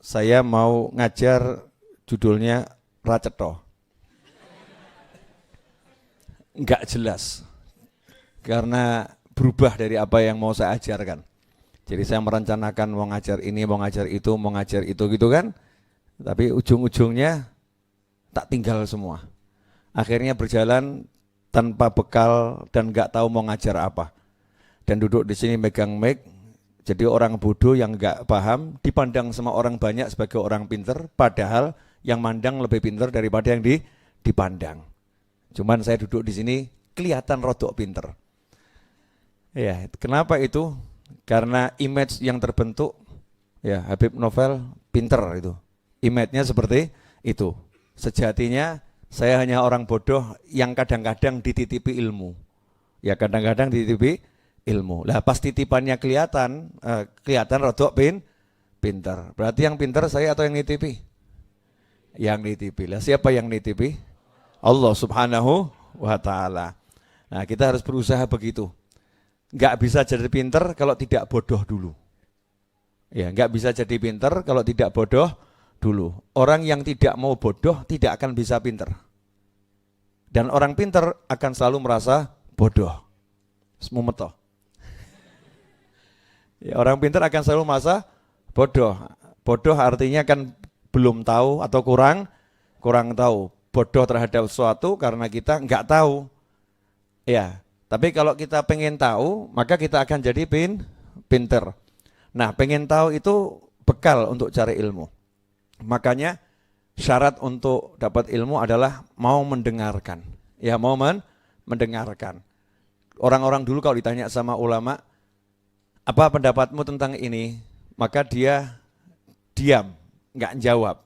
saya mau ngajar judulnya Racetho. Enggak jelas, karena berubah dari apa yang mau saya ajarkan. Jadi saya merencanakan mau ngajar ini, mau ngajar itu gitu kan. Tapi ujung-ujungnya tak tinggal semua. Akhirnya berjalan tanpa bekal dan nggak tahu mau ngajar apa. Dan duduk di sini megang mic, jadi orang bodoh yang nggak paham dipandang sama orang banyak sebagai orang pinter, padahal yang mandang lebih pinter daripada yang dipandang. Cuman saya duduk di sini kelihatan rodok pinter. Ya, kenapa itu? Karena image yang terbentuk, ya Habib Novel pinter itu. Image-nya seperti itu. Sejatinya saya hanya orang bodoh yang kadang-kadang dititipi ilmu. Ya kadang-kadang dititipi ilmu. Lah pas titipannya kelihatan rodok pinter. Berarti yang pinter saya atau yang nitipi? Yang nitipi. Lah siapa yang nitipi? Allah Subhanahu wa ta'ala. Nah, kita harus berusaha begitu. Enggak bisa jadi pinter kalau tidak bodoh dulu. Ya, enggak bisa jadi pinter kalau tidak bodoh dulu. Orang yang tidak mau bodoh tidak akan bisa pinter. Dan orang pinter akan selalu merasa bodoh. Semumeto. Ya, orang pinter akan selalu merasa bodoh. Bodoh artinya kan belum tahu atau kurang tahu. Bodoh terhadap sesuatu karena kita enggak tahu. Ya, tapi kalau kita pengen tahu, maka kita akan jadi pinter. Nah, pengen tahu itu bekal untuk cari ilmu. Makanya syarat untuk dapat ilmu adalah mau mendengarkan. Ya, mau mendengarkan. Orang-orang dulu kalau ditanya sama ulama, apa pendapatmu tentang ini? Maka dia diam, enggak jawab.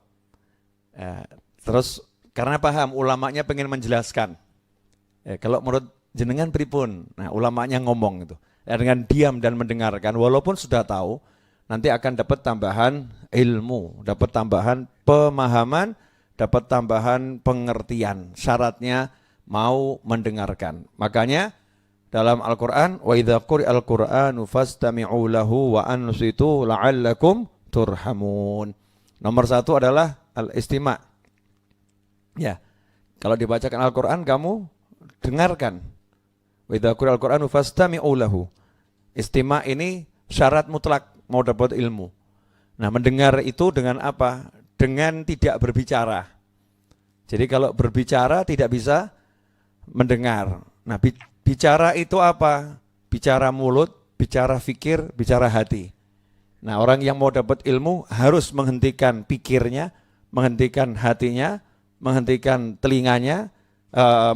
Terus karena paham ulamanya pengen menjelaskan. Kalau menurut jenengan pripun? Nah, ulamanya ngomong itu. Dengan diam dan mendengarkan, walaupun sudah tahu, nanti akan dapat tambahan ilmu, dapat tambahan pemahaman, dapat tambahan pengertian. Syaratnya mau mendengarkan. Makanya dalam Al-Quran, wa idza quri'al Qur'anu fastami'u lahu wa ansitu la'allakum turhamun. Nomor satu adalah al-istima'. Ya, kalau dibacakan Al-Quran kamu dengarkan. Wa idza quri'al Qur'anu fastami'u lahu. Istima' ini syarat mutlak mau dapat ilmu. Nah, mendengar itu dengan apa? Dengan tidak berbicara. Jadi kalau berbicara tidak bisa mendengar. Nah, bicara itu apa? Bicara mulut, bicara fikir, bicara hati. Nah, orang yang mau dapat ilmu harus menghentikan pikirnya, menghentikan hatinya, menghentikan telinganya,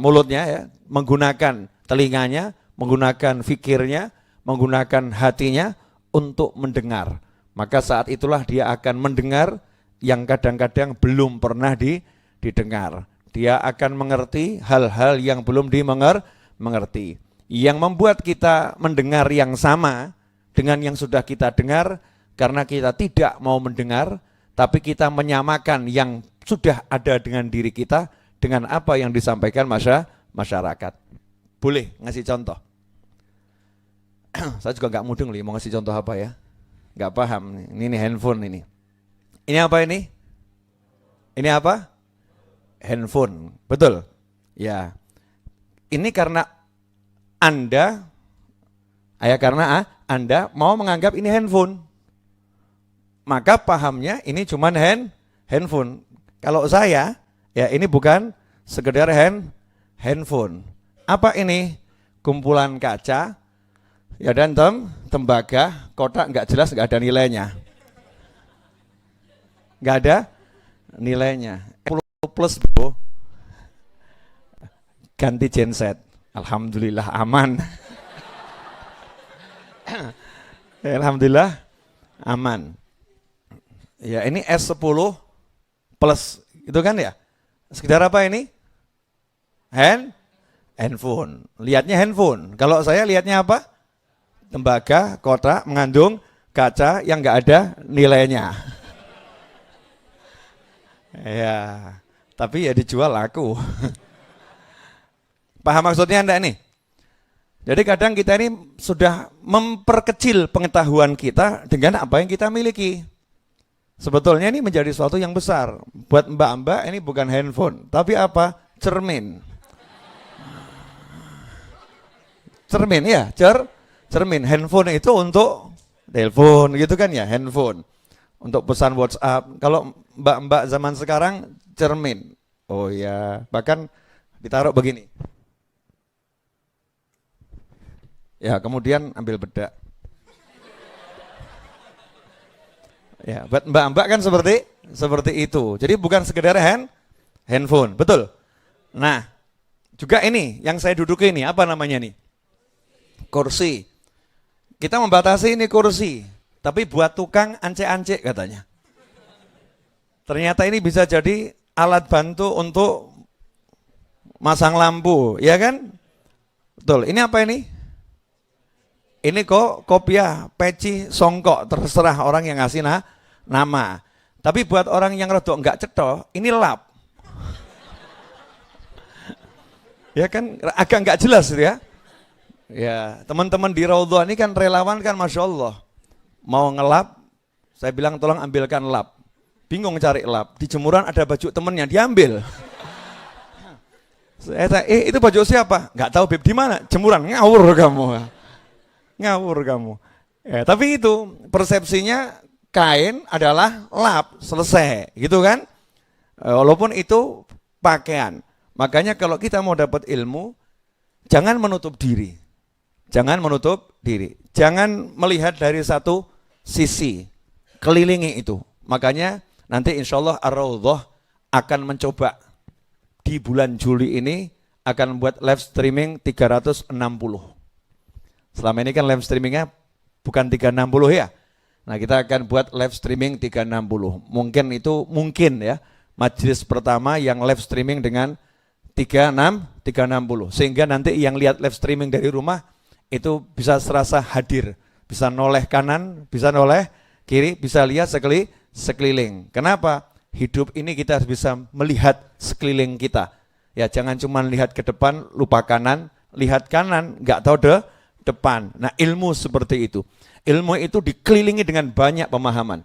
mulutnya ya, menggunakan telinganya, menggunakan fikirnya, menggunakan hatinya untuk mendengar. Maka saat itulah dia akan mendengar yang kadang-kadang belum pernah didengar. Dia akan mengerti hal-hal yang belum dimengerti. Yang membuat kita mendengar yang sama dengan yang sudah kita dengar karena kita tidak mau mendengar, tapi kita menyamakan yang sudah ada dengan diri kita dengan apa yang disampaikan masyarakat. Boleh ngasih contoh? Saya juga nggak mudeng nih mau ngasih contoh apa ya. Nggak paham. Ini handphone ini. Ini apa ini? Ini apa? Handphone. Betul? Ya. Ini karena Anda mau menganggap ini handphone. Maka pahamnya ini cuma handphone. Kalau saya, ya ini bukan sekedar handphone. Apa ini? Kumpulan kaca, ya dan tembaga, kotak nggak jelas, nggak ada nilainya. Nggak ada nilainya. 10 plus bro. Ganti genset. Alhamdulillah aman. Alhamdulillah aman. Ya ini S10 plus itu kan ya. Sekedar apa ini? Handphone. Lihatnya handphone. Kalau saya lihatnya apa? Tembaga, kotak mengandung kaca yang nggak ada nilainya. Ya, tapi ya dijual laku. Paham maksudnya Anda ini? Jadi kadang kita ini sudah memperkecil pengetahuan kita dengan apa yang kita miliki. Sebetulnya ini menjadi sesuatu yang besar. Buat mbak-mbak ini bukan handphone, tapi apa? Cermin. Cermin ya, cermin. Handphone itu untuk telepon gitu kan ya, handphone. Untuk pesan WhatsApp. Kalau mbak-mbak zaman sekarang cermin. Oh ya, bahkan ditaruh begini. Ya, kemudian ambil bedak. Ya, buat mbak-mbak kan seperti itu. Jadi bukan sekedar handphone, betul. Nah, juga ini yang saya duduki ini apa namanya nih? Kursi. Kita membatasi ini kursi, tapi buat tukang ance-ance katanya. Ternyata ini bisa jadi alat bantu untuk masang lampu, ya kan? Betul. Ini apa ini? Ini kok kopiah, peci, songkok, terserah orang yang ngasih nama. Tapi buat orang yang rodok enggak cetok, ini lap. Ya kan agak enggak jelas itu ya. Ya, teman-teman di Raudhah ini kan relawan kan Masya Allah. Mau ngelap, saya bilang tolong ambilkan lap. Bingung cari lap. Di jemuran ada baju temennya, diambil. Saya tanya, itu baju siapa? Enggak tahu Beb, di mana? Jemuran, ngawur kamu. Ngawur kamu. Ya, tapi itu persepsinya kain adalah lap, selesai, gitu kan? Walaupun itu pakaian. Makanya kalau kita mau dapat ilmu, jangan menutup diri. Jangan menutup diri. Jangan melihat dari satu sisi. Kelilingi itu. Makanya nanti insya Allah Ar-Raudhah akan mencoba di bulan Juli ini akan buat live streaming 360. Selama ini kan live streamingnya bukan 360 ya. Nah kita akan buat live streaming 360. Mungkin ya majelis pertama yang live streaming dengan 360. Sehingga nanti yang lihat live streaming dari rumah itu bisa serasa hadir. Bisa noleh kanan, bisa noleh kiri, bisa lihat sekeliling. Kenapa? Hidup ini kita harus bisa melihat sekeliling kita. Ya jangan cuma lihat ke depan, lupa kanan. Lihat kanan, nggak tahu depan. Nah ilmu seperti itu. Ilmu itu dikelilingi dengan banyak pemahaman.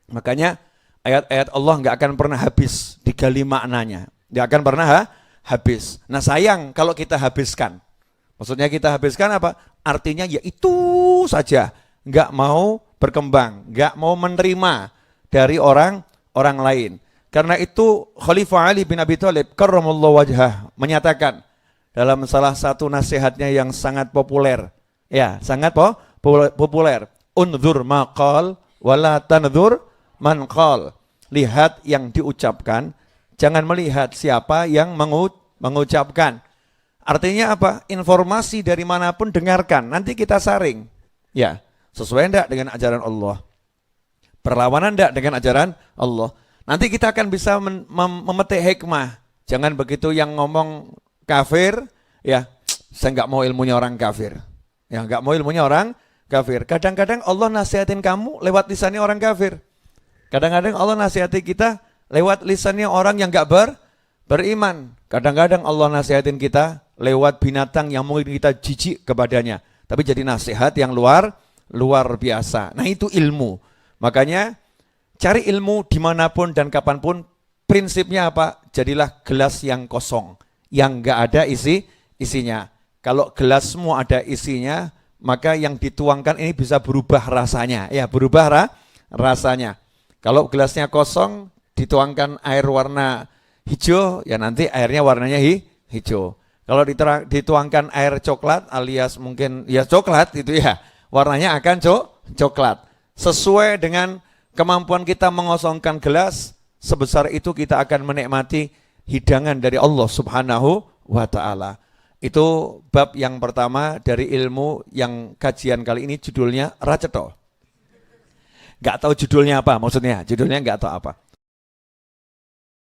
Makanya ayat-ayat Allah nggak akan pernah habis digali maknanya. Nggak akan pernah habis. Nah sayang kalau kita habiskan. Maksudnya kita habiskan apa? Artinya ya itu saja. Nggak mau berkembang. Nggak mau menerima dari orang lain. Karena itu Khalifah Ali bin Abi Thalib karramallahu wajhah menyatakan dalam salah satu nasihatnya yang sangat populer. Ya, sangat populer. Unzur maqal wala tanzur man qal. Lihat yang diucapkan, jangan melihat siapa yang mengucapkan. Artinya apa? Informasi dari manapun dengarkan, nanti kita saring. Ya, sesuai enggak dengan ajaran Allah? Berlawanan enggak dengan ajaran Allah? Nanti kita akan bisa memetik hikmah. Jangan begitu yang ngomong kafir, ya, saya enggak mau ilmunya orang kafir. Ya, enggak mau ilmunya orang kafir. Kadang-kadang Allah nasihatin kamu lewat lisannya orang kafir. Kadang-kadang Allah nasihati kita lewat lisannya orang yang enggak beriman. Kadang-kadang Allah nasihatin kita lewat binatang yang mungkin kita jijik kepadanya. Tapi jadi nasihat yang luar biasa. Nah itu ilmu. Makanya cari ilmu dimanapun dan kapanpun. Prinsipnya apa? Jadilah gelas yang kosong. Yang enggak ada isinya. Kalau gelasmu ada isinya, maka yang dituangkan ini bisa berubah rasanya. Ya, berubah rasanya. Kalau gelasnya kosong, dituangkan air warna hijau, ya nanti airnya warnanya hijau. Kalau dituangkan air coklat alias mungkin ya coklat itu ya, warnanya akan coklat. Sesuai dengan kemampuan kita mengosongkan gelas, sebesar itu kita akan menikmati hidangan dari Allah Subhanahu wa Ta'ala. Itu bab yang pertama dari ilmu yang kajian kali ini judulnya Raceto. Gak tahu judulnya apa maksudnya, judulnya gak tahu apa.